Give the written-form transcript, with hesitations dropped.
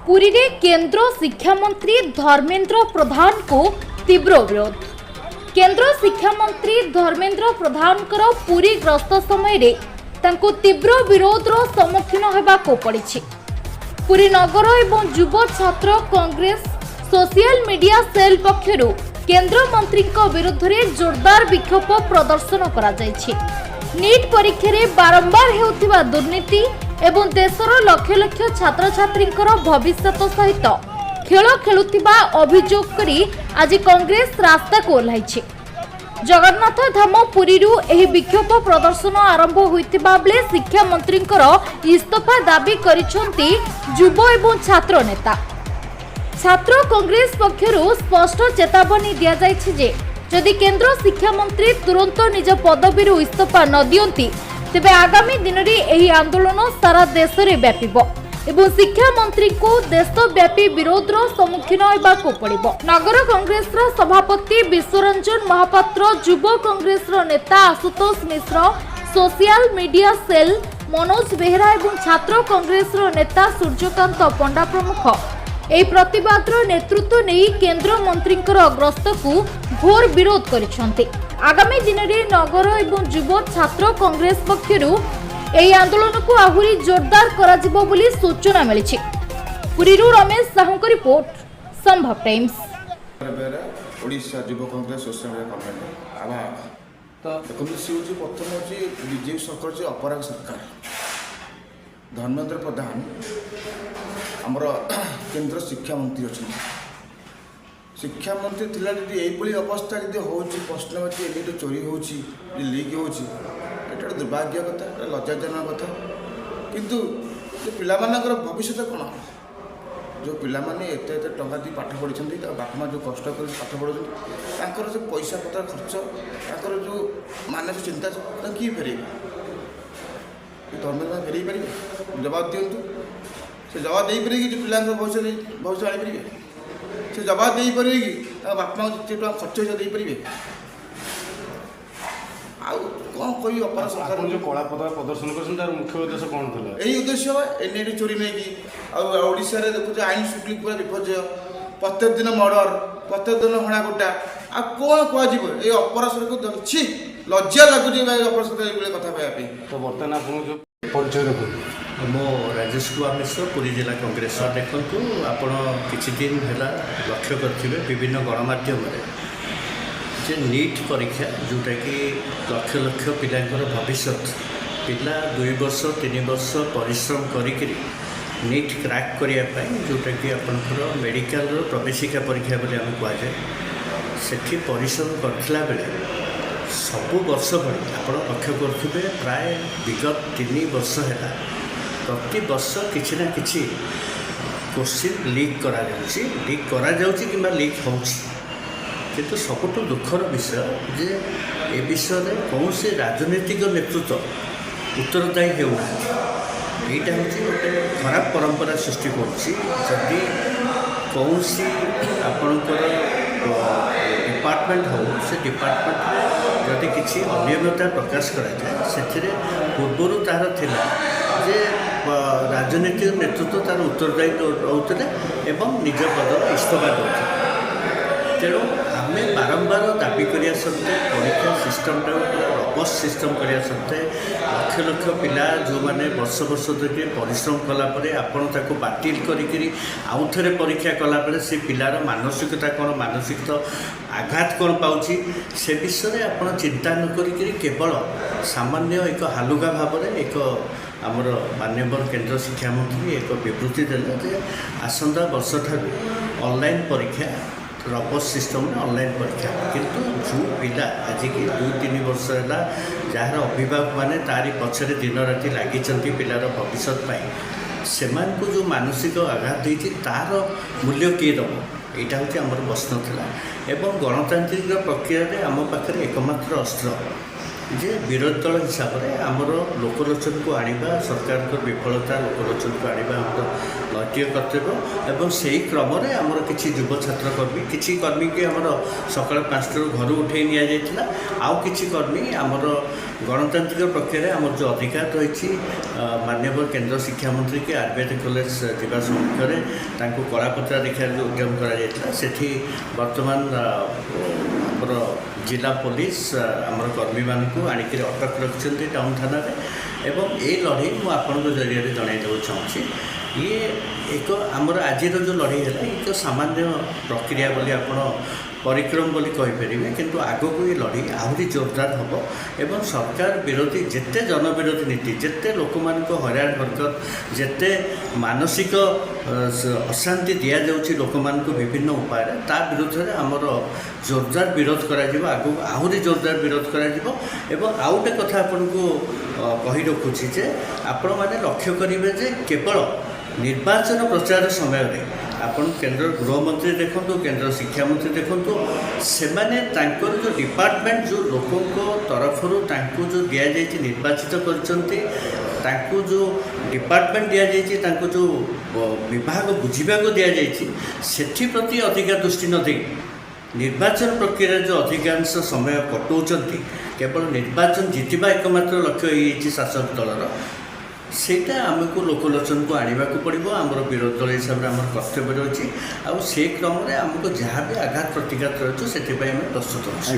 पुरी रे केंद्र शिक्षा मंत्री धर्मेंद्र प्रधान को तीव्र विरोध। केंद्र शिक्षा मंत्री धर्मेंद्र प्रधान पुरी ग्रस्त समय रे तांको तीव्र विरोध रो सम्मुखीन हेबाको पड़िछि। पुरी नगर एवं युव छात्र कांग्रेस सोशल मीडिया सेल पक्षरु केंद्र मंत्री विरुद्ध में जोरदार विक्षोभ प्रदर्शन करा जायछि। नीट परीक्षा रे बारंबार हेउथिबा दुर्नीति एवं देशर लक्ष लक्ष छात्र छात्री भविष्य सहित खेल खेलुथिबा अभियोग करी आज कांग्रेस रास्ता को ओह्लाइछि। जगन्नाथ धाम पुरी एही विक्षोभ प्रदर्शन आरंभ होइतिबा बेले शिक्षा मंत्री इस्तीफा दाबी करिसेंती युव एवं छात्र नेता। छात्र कांग्रेस पक्षरु स्पष्ट चेतावनी दिया जायछि जे जदि केंद्र शिक्षा मंत्री तुरंत निज पदवी इस्तीफा न दियंती तेबे आगामी दिन में यह आंदोलन सारा देश में व्यापिब एवं शिक्षा मंत्री को देशव्यापी विरोधर सम्मुखीन होगाक पड़िब। नगर कांग्रेस सभापति विश्वरंजन महापात्र, युव कांग्रेस नेता Ashutosh Mishra, social media cell Manoj Behera एवं छात्र कांग्रेस नेता सूर्यकांत पंडा प्रमुख यह प्रतिवादर नेतृत्व नहीं केंद्र मंत्री गस्त को घोर विरोध करिसेंती। आगामी दिन में नगर एवं युव छात्र कांग्रेस पक्षरु यह आंदोलन को आहुरी जोरदार कराजिबो बोली सूचना मिली। पुरीरू रमेश साहू को रिपोर्ट, संभव टाइम्स। ओडिशा युव कांग्रेस सोशल कमेटी आभा तो देखो सी हूँ प्रथम हूँ बीजेपी सरकार अपराध सरकार धर्मेंद्र प्रधान आमर केंद्र शिक्षा मंत्री अच्छा शिक्षा मंत्री थिला जदि यही अवस्था जदि हो प्रश्न एमती चोरी हो लीक हो दुर्भाग्य कथा लज्जाजनक कथा किंतु पिलामानकर भविष्य कौन जो पिलामाने एते एते टंका दी पाठ पढ़ी बापा माँ जो कष्ट कर पाठ पढ़ुंतर जो पैसा पत्र खर्च तर जो मानसिक चिंता किए फेरे धर्मेंद्र फेर पारे जवाब दिंतु से जवाब दे पारे कि पिला भविष्य आनीपारे से जवाब दे पारे कि बापा जे खर्च दे पारे आउ कौन कही अपराध सरकार जो कला प्रदर्शन कर मुख्य उद्देश्य कौन था यही उद्देश्य एनआईटी चोरी नहीं कि ओडिशा रे देखुचे आईन शृंखला पूरा विपर्य प्रत्येक दिन मर्डर प्रत्येक दिन हणाकुटा आ कौन कह ये अपराध सरकार छी लज्जा लगुच अपराध सरकार कथा कहवाई तो बर्तमान आप जो परिचय रखु मो राजेश कुमार मिश्र पुरी जिला कांग्रेस देखु आप किछि दिन है लक्ष्य करेंगे विभिन्न गणमाध्यम जे नीट परीक्षा जोटा कि लक्ष लक्ष पिलांकर भविष्य पिला 2 वर्ष 3 वर्ष परिश्रम करी नीट क्रैक करने जोटा कि आपंकर मेडिकल प्रवेशिका परीक्षा बोली आम कहुए से परिश्रम करथिला बेले सबु वर्ष भली आप लक्ष्य करुवे प्राय विगत 3 वर्ष है प्रति वर्ष किसी ना किसी क्वेश्चन लीक करा लीक हो किंतु सबुठ दुखर विषय जे ए विषय में कौन से राजनीतिक नेतृत्व उत्तरदायी होना यहाँ हूँ गोटे खराब परंपरा सृष्टि करी कौन सी आपणकर डिपार्टमेंट हो से डिपार्टमेंट जदि किसी अनियमितता प्रकाश कराए से पूर्वर तार थिला जे राजनीतिक नेतृत्व तार उत्तरदायी रोते एवं निज पद इस्तीफा देते तेणु आम बारंबार दाबी करिया सत्ते परीक्षा सिस्टमटा रबस सिस्टम करिया सत्ते लक्ष लक्ष पिला जो मैंने वर्ष वर्ष धरी परिश्रम कलापर आपण ताको बातिल करी आउ थे परीक्षा कलापर से पिलार मानसिकता कौन मानसिक आघात कौन पाउची से विषय आप चिंता न करी केवल सामान्य एक हालुका भाव में एक आमर माननीय केंद्र शिक्षा मंत्री एक विवृत्ति देले जे आसंता वर्ष ठारू ऑनलाइन परीक्षा रबस सिस्टम ऑनलाइन परीक्षा किंतु जो पिला आज की 2-3 वर्ष है जार अभिभावक मैंने तारी पछरे दिन राति लगी पिलार भविष्य से जो मानसिक आघात देती तार मूल्य किए दब यहाँ हूँ आमर प्रश्न था एवं गणतांत्रिक प्रक्रिया आम पाखे एकमात्र अस्त्र ଯେ ବିରୋଧୀ ଦଳ ହିସାବରେ ଆମର ଲୋକଲୋଚନକୁ ଆଣିବା ସରକାରଙ୍କ ବିଫଳତା ଲୋକଲୋଚନକୁ ଆଣିବା ଆମର ନୈତିକ କର୍ତ୍ତବ୍ୟ ଏବଂ ସେହି କ୍ରମରେ ଆମର କିଛି ଯୁବ ଛାତ୍ର କର୍ମୀ କିଛି କର୍ମୀକି ଆମର ସକାଳ 5ଟାରୁ ଘରୁ ଉଠାଇ ନିଆଯାଇଥିଲା ଆଉ କିଛି କର୍ମୀ ଆମର ଗଣତାନ୍ତ୍ରିକ ପ୍ରକ୍ରିୟାରେ ଆମର ଯେଉଁ ଅଧିକାର ରହିଛି ମାନ୍ୟବର କେନ୍ଦ୍ର ଶିକ୍ଷାମନ୍ତ୍ରୀ କି ଆୟୁର୍ବେଦ କଲେଜ ଯିବା ସମ୍ମୁଖରେ ତାଙ୍କୁ କଳାପତ୍ରା ଦେଖିବାକୁ ଯେଉଁ ଉଦ୍ୟମ କରାଯାଇଥିଲା ସେଠି ବର୍ତ୍ତମାନ ଆମର ଜିଲ୍ଲା ପୋଲିସ ଆମର କର୍ମୀମାନଙ୍କୁ ଆଣିକରି ଅଟକ ରଖିଛନ୍ତି ଟାଉନ୍ ଥାନାରେ ଏବଂ এই ଲଢ଼େଇ ମୁଁ ଆପଣଙ୍କ ଜରିଆରେ ଜଣାଇ ଦେବାକୁ ଚାହୁଁଛି ଇଏ ଏକ ଆମର ଆଜିର ଯେଉଁ ଲଢ଼େଇ ହେଲା ଏକ ସାମାନ୍ୟ ପ୍ରକ୍ରିୟା ବୋଲି ଆପଣ ପରିକ୍ରମ ବୋଲି କହିପାରିବେ କିନ୍ତୁ ଆଗକୁ ଏ ଲଢ଼େଇ ଆହୁରି ଜୋରଦାର ହେବ ଏବଂ ସରକାର ବିରୋଧୀ ଯେତେ ଜନବିରୋଧୀ ନୀତି ଯେତେ ଲୋକମାନଙ୍କୁ ହଇରାଣ ହରକତ ଯେତେ ମାନସିକ ଅଶାନ୍ତି ଦିଆଯାଉଛି ଲୋକମାନଙ୍କୁ ବିଭିନ୍ନ ଉପାୟରେ ତା ବିରୁଦ୍ଧରେ ଆମର ଜୋରଦାର ବିରୋଧ କରାଯିବ ଆଗକୁ ଆହୁରି ଜୋରଦାର ବିରୋଧ କରାଯିବ ଏବଂ ଆଉ ଗୋଟେ କଥା ଆପଣଙ୍କୁ କହି ରଖୁଛି ଯେ ଆପଣମାନେ ଲକ୍ଷ୍ୟ କରିବେ ଯେ କେବଳ ନିର୍ବାଚନ ପ୍ରଚାର ସମୟରେ ଆପଣ କେନ୍ଦ୍ର ଗୃହମନ୍ତ୍ରୀ ଦେଖନ୍ତୁ କେନ୍ଦ୍ର ଶିକ୍ଷାମନ୍ତ୍ରୀ ଦେଖନ୍ତୁ ସେମାନେ ତାଙ୍କର ଯେଉଁ ଡିପାର୍ଟମେଣ୍ଟ ଯେଉଁ ଲୋକଙ୍କ ତରଫରୁ ତାଙ୍କୁ ଯେଉଁ ଦିଆଯାଇଛି ନିର୍ବାଚିତ କରିଛନ୍ତି ତାଙ୍କୁ ଯେଉଁ ଡିପାର୍ଟମେଣ୍ଟ ଦିଆଯାଇଛି ତାଙ୍କୁ ଯେଉଁ ବିଭାଗ ବୁଝିବାକୁ ଦିଆଯାଇଛି ସେଥିପ୍ରତି ଅଧିକା ଦୃଷ୍ଟି ନ ଦେଇ ନିର୍ବାଚନ ପ୍ରକ୍ରିୟାରେ ଯେଉଁ ଅଧିକାଂଶ ସମୟ କଟାଉଛନ୍ତି କେବଳ ନିର୍ବାଚନ ଜିତିବା ଏକମାତ୍ର ଲକ୍ଷ୍ୟ ହେଇଯାଇଛି ଶାସକ ଦଳର ସେଇଟା ଆମକୁ ଲୋକଲୋଚନକୁ ଆଣିବାକୁ ପଡ଼ିବ ଆମର ବିରୋଧୀ ଦଳ ହିସାବରେ ଆମର କର୍ତ୍ତବ୍ୟ ରହିଛି ଆଉ ସେ କ୍ରମରେ ଆମକୁ ଯାହା ବି ଆଘାତ ପ୍ରତିଘାତ ରହିଛି ସେଥିପାଇଁ ଆମେ ପ୍ରସ୍ତୁତ ଅଛୁ।